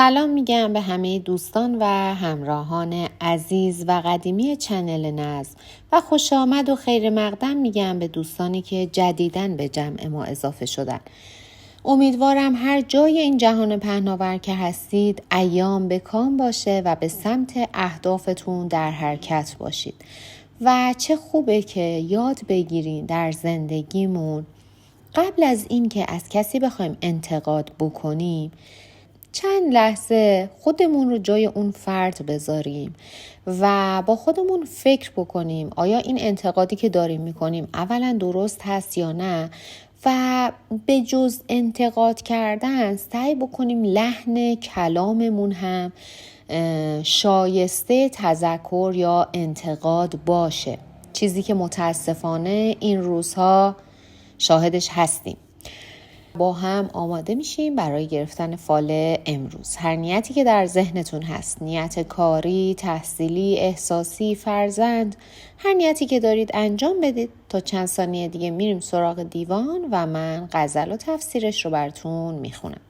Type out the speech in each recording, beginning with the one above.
سلام میگم به همه دوستان و همراهان عزیز و قدیمی چنل نظم و خوش آمد و خیر مقدم میگم به دوستانی که جدیداً به جمع ما اضافه شدن. امیدوارم هر جای این جهان پهناور که هستید ایام به کام باشه و به سمت اهدافتون در حرکت باشید و چه خوبه که یاد بگیرین در زندگیمون قبل از این که از کسی بخوایم انتقاد بکنیم چند لحظه خودمون رو جای اون فرد بذاریم و با خودمون فکر بکنیم آیا این انتقادی که داریم میکنیم اولا درست هست یا نه و به جز انتقاد کردن سعی بکنیم لحن کلاممون هم شایسته تذکر یا انتقاد باشه، چیزی که متاسفانه این روزها شاهدش هستیم. با هم آماده میشیم برای گرفتن فال امروز. هر نیتی که در ذهنتون هست، نیت کاری، تحصیلی، احساسی، فرزند، هر نیتی که دارید انجام بدید. تا چند ثانیه دیگه میریم سراغ دیوان و من غزل و تفسیرش رو براتون میخونم.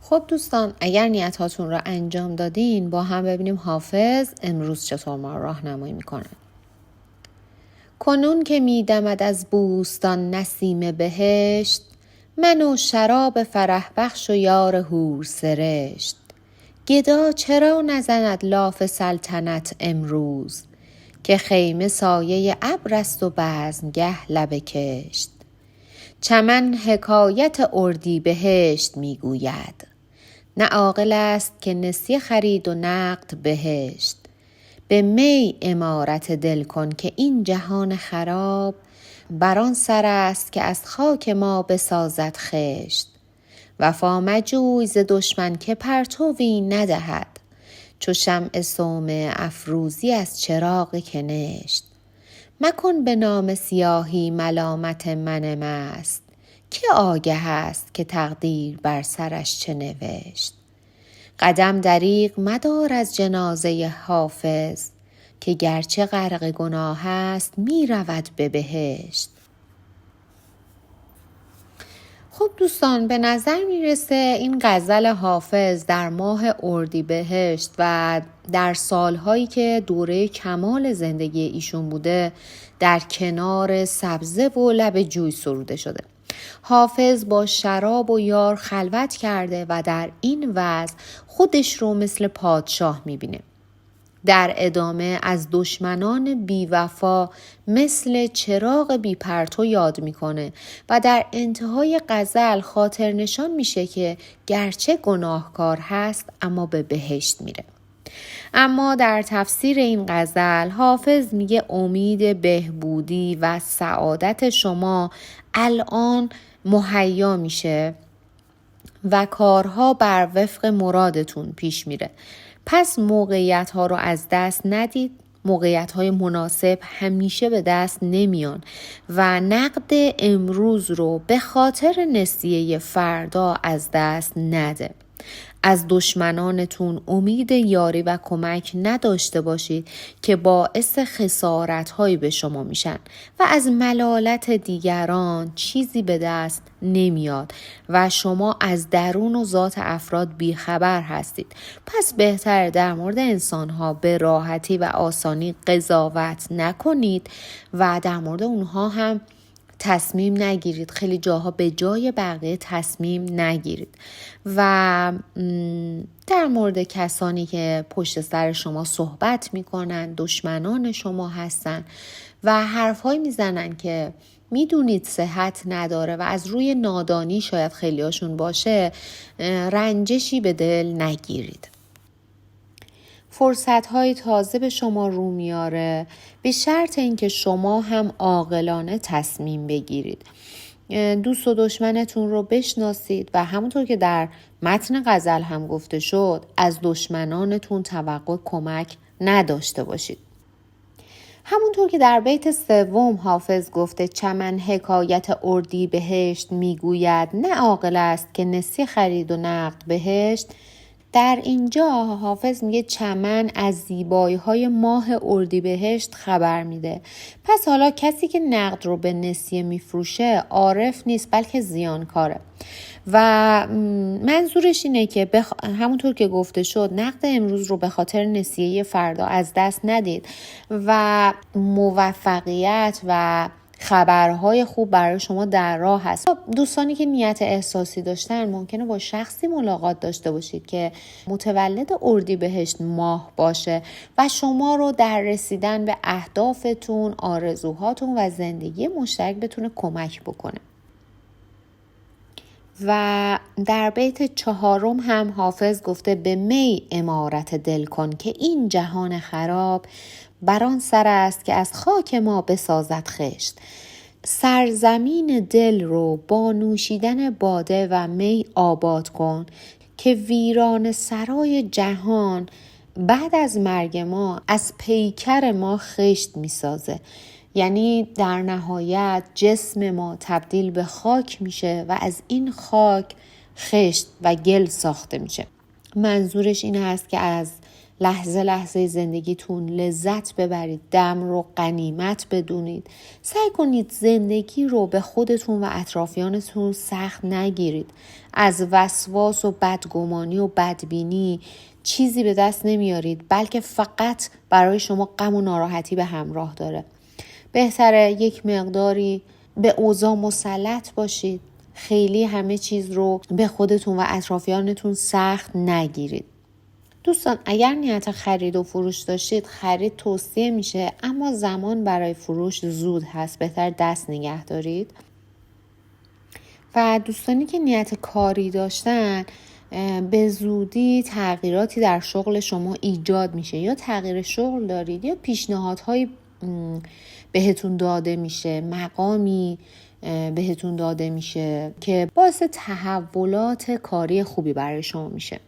خب دوستان، اگر نیت هاتون را انجام دادین با هم ببینیم حافظ امروز چطور ما راهنمایی میکنه. کنون که میدمد از بوستان نسیم بهشت، من و شراب فرح بخش و یار حور سرشت. گدا چرا نزند لاف سلطنت امروز، که خیمه سایه ابر است و بزمگه لب کشت. چمن حکایت اردی بهشت میگوید، نه عاقل است که نسیه خرید و نقد بهشت. به می عمارت دل کن که این جهان خراب، بران سر است که از خاک ما بسازد خشت. وفا مجوی ز دشمن که پرتوی ندهد، چو شمع صومعه افروزی از چراغ کنشت. مکن به نام سیاهی ملامت من مست، که آگه است که تقدیر بر سرش چه نوشت. قدم دریغ مدار از جنازه حافظ، که گرچه غرق گناه است می رود به بهشت. خب دوستان، به نظر میرسه این غزل حافظ در ماه اردیبهشت و در سالهایی که دوره کمال زندگی ایشون بوده در کنار سبزه و لب جوی سروده شده. حافظ با شراب و یار خلوت کرده و در این وضع خودش رو مثل پادشاه میبینه. در ادامه از دشمنان بی‌وفا مثل چراغ بی‌پرتو یاد میکنه و در انتهای غزل خاطر نشان میشه که گرچه گناهکار هست اما به بهشت میره. اما در تفسیر این غزل حافظ میگه امید بهبودی و سعادت شما الان مهیا میشه و کارها بر وفق مرادتون پیش میره. پس موقعیت ها رو از دست ندید. موقعیت های مناسب همیشه به دست نمیان و نقد امروز رو به خاطر نسیه فردا از دست نده. از دشمنانتون امید یاری و کمک نداشته باشید که باعث خسارت هایی به شما میشن و از ملالت دیگران چیزی به دست نمیاد و شما از درون و ذات افراد بیخبر هستید. پس بهتر در مورد انسان ها به راحتی و آسانی قضاوت نکنید و در مورد اونها هم تصمیم نگیرید. خیلی جاها به جای بقیه تصمیم نگیرید و در مورد کسانی که پشت سر شما صحبت میکنن، دشمنان شما هستن و حرفهایی میزنن که میدونید صحت نداره و از روی نادانی شاید خیلیاشون باشه، رنجشی به دل نگیرید. فرصت‌های تازه به شما رو میاره به شرط اینکه شما هم عاقلانه تصمیم بگیرید. دوست و دشمنتون رو بشناسید و همونطور که در متن غزل هم گفته شد از دشمنانتون توقع کمک نداشته باشید. همونطور که در بیت سوم حافظ گفته چمن حکایت اردی بهشت میگوید، نه عاقل است که نسیه خرید و نقد بهشت. در اینجا حافظ میگه چمن از زیبایی‌های ماه اردیبهشت خبر میده. پس حالا کسی که نقد رو به نسیه میفروشه عارف نیست بلکه زیانکاره. و منظورش اینه که همونطور که گفته شد نقد امروز رو به خاطر نسیه فردا از دست ندید و موفقیت و خبرهای خوب برای شما در راه هست. دوستانی که نیت احساسی داشتن ممکنه با شخصی ملاقات داشته باشید که متولد اردیبهشت ماه باشه و شما رو در رسیدن به اهدافتون، آرزوهاتون و زندگی مشترک بتونه کمک بکنه. و در بیت 4 هم حافظ گفته به می عمارت دل کن که این جهان خراب بران سر است که از خاک ما بسازد خشت. سرزمین دل رو با نوشیدن باده و می آباد کن که ویران سرای جهان بعد از مرگ ما از پیکر ما خشت می سازه. یعنی در نهایت جسم ما تبدیل به خاک میشه و از این خاک خشت و گل ساخته میشه. منظورش این هست که از لحظه لحظه زندگیتون لذت ببرید، دم رو غنیمت بدونید. سعی کنید زندگی رو به خودتون و اطرافیانتون سخت نگیرید. از وسواس و بدگمانی و بدبینی چیزی به دست نمیارید، بلکه فقط برای شما غم و ناراحتی به همراه داره. بهتره یک مقداری به اوضاع مسلط باشید. خیلی همه چیز رو به خودتون و اطرافیانتون سخت نگیرید. دوستان اگر نیت خرید و فروش داشتید خرید توصیه میشه، اما زمان برای فروش زود هست، بهتر دست نگه دارید. و دوستانی که نیت کاری داشتن به زودی تغییراتی در شغل شما ایجاد میشه، یا تغییر شغل دارید یا پیشنهادهایی بهتون داده میشه، مقامی بهتون داده میشه که باعث تحولات کاری خوبی برای شما میشه.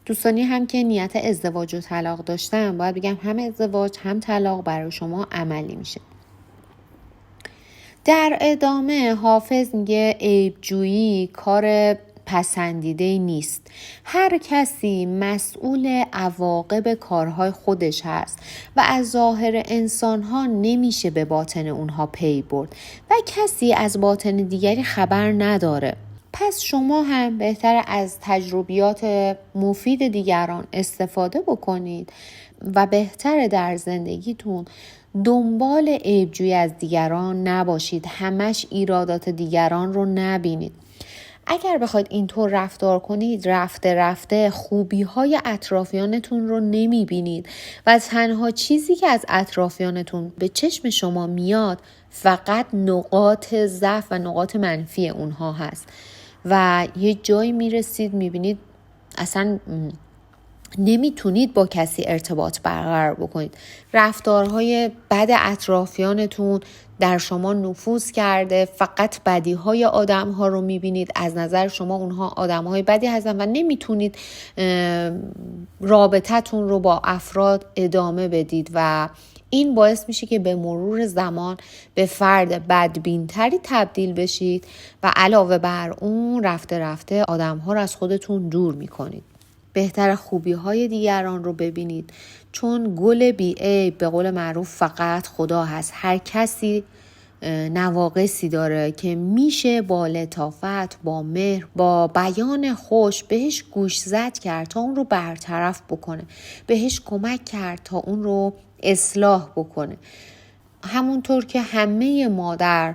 دوستانی هم که نیت ازدواج و طلاق داشتن باید بگم هم ازدواج هم طلاق برای شما عملی میشه. در ادامه حافظ میگه عیبجویی کار پسندیده نیست. هر کسی مسئول عواقب کارهای خودش هست و از ظاهر انسانها نمیشه به باطن اونها پی برد و کسی از باطن دیگری خبر نداره. پس شما هم بهتر از تجربیات مفید دیگران استفاده بکنید و بهتر در زندگیتون دنبال عیبجویی از دیگران نباشید. همش ایرادات دیگران رو نبینید. اگر بخواید اینطور رفتار کنید رفته رفته خوبی‌های اطرافیانتون رو نمی‌بینید و تنها چیزی که از اطرافیانتون به چشم شما میاد فقط نقاط ضعف و نقاط منفی اونها هست و یه جایی میرسید می‌بینید اصلا نمیتونید با کسی ارتباط برقرار بکنید. رفتارهای بد اطرافیانتون در شما نفوذ کرده، فقط بدیهای آدمها رو میبینید، از نظر شما اونها آدمهای بدی هستن و نمیتونید رابطتون رو با افراد ادامه بدید و این باعث میشه که به مرور زمان به فرد بدبینتری تبدیل بشید و علاوه بر اون رفته رفته آدمها رو از خودتون دور میکنید. بهتر خوبی‌های دیگران رو ببینید، چون گل بی‌عیب به قول معروف فقط خدا هست. هر کسی نواقصی داره که میشه با لطافت، با مهر، با بیان خوش بهش گوش زد کرد تا اون رو برطرف بکنه، بهش کمک کرد تا اون رو اصلاح بکنه. همونطور که همه ما در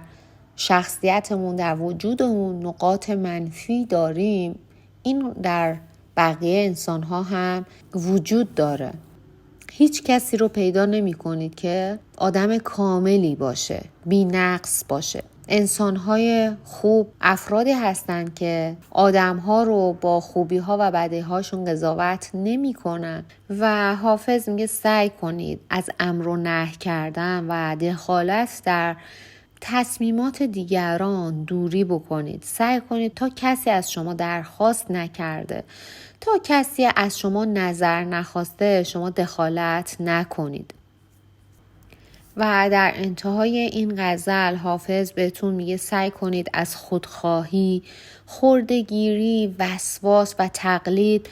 شخصیتمون، در وجودمون نقاط منفی داریم، این در بقیه انسان ها هم وجود داره. هیچ کسی رو پیدا نمی کنید که آدم کاملی باشه، بی نقص باشه. انسان های خوب افرادی هستند که آدم ها رو با خوبی ها و بدی هاشون قضاوت نمی کنن و حافظ میگه سعی کنید از امر و نهی کردن و دخالت در تصمیمات دیگران دوری بکنید. سعی کنید تا کسی از شما درخواست نکرده، تا کسی از شما نظر نخواسته شما دخالت نکنید. و در انتهای این غزل حافظ بهتون میگه سعی کنید از خودخواهی، خردگیری، وسواس و تقلید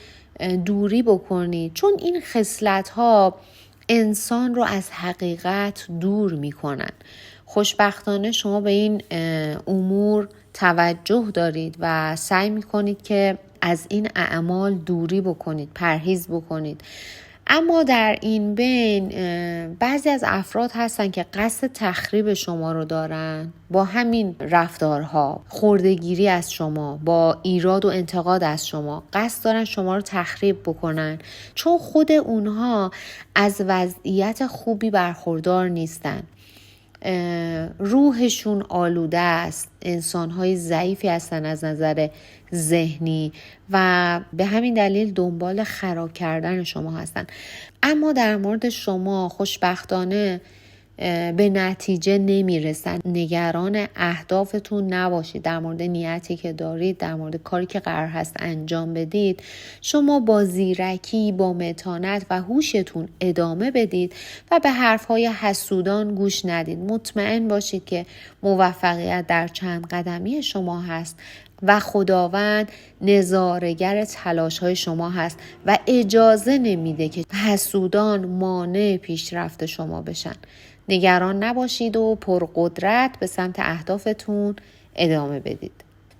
دوری بکنید، چون این خصلت‌ها انسان رو از حقیقت دور میکنن. خوشبختانه شما به این امور توجه دارید و سعی میکنید که از این اعمال دوری بکنید، پرهیز بکنید. اما در این بین بعضی از افراد هستن که قصد تخریب شما رو دارن، با همین رفتارها، خردگیری از شما، با ایراد و انتقاد از شما قصد دارن شما رو تخریب بکنن، چون خود اونها از وضعیت خوبی برخوردار نیستن. روحشون آلوده است، انسان‌های ضعیفی هستن از نظر ذهنی و به همین دلیل دنبال خراب کردن شما هستن. اما در مورد شما خوشبختانه به نتیجه نمیرسن. نگران اهدافتون نباشید، در مورد نیتی که دارید، در مورد کاری که قرار هست انجام بدید، شما با زیرکی، با متانت و هوشتون ادامه بدید و به حرفهای حسودان گوش ندید. مطمئن باشید که موفقیت در چند قدمی شما هست و خداوند نظاره‌گر تلاش‌های شما هست و اجازه نمیده که حسودان مانع پیشرفت شما بشن. نگران نباشید و پرقدرت به سمت اهدافتون ادامه بدید.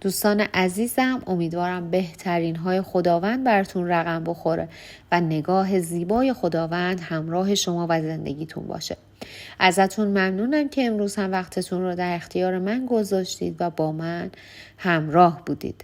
دوستان عزیزم، امیدوارم بهترین های خداوند براتون رقم بخوره و نگاه زیبای خداوند همراه شما و زندگیتون باشه. ازتون ممنونم که امروز هم وقتتون رو در اختیار من گذاشتید و با من همراه بودید.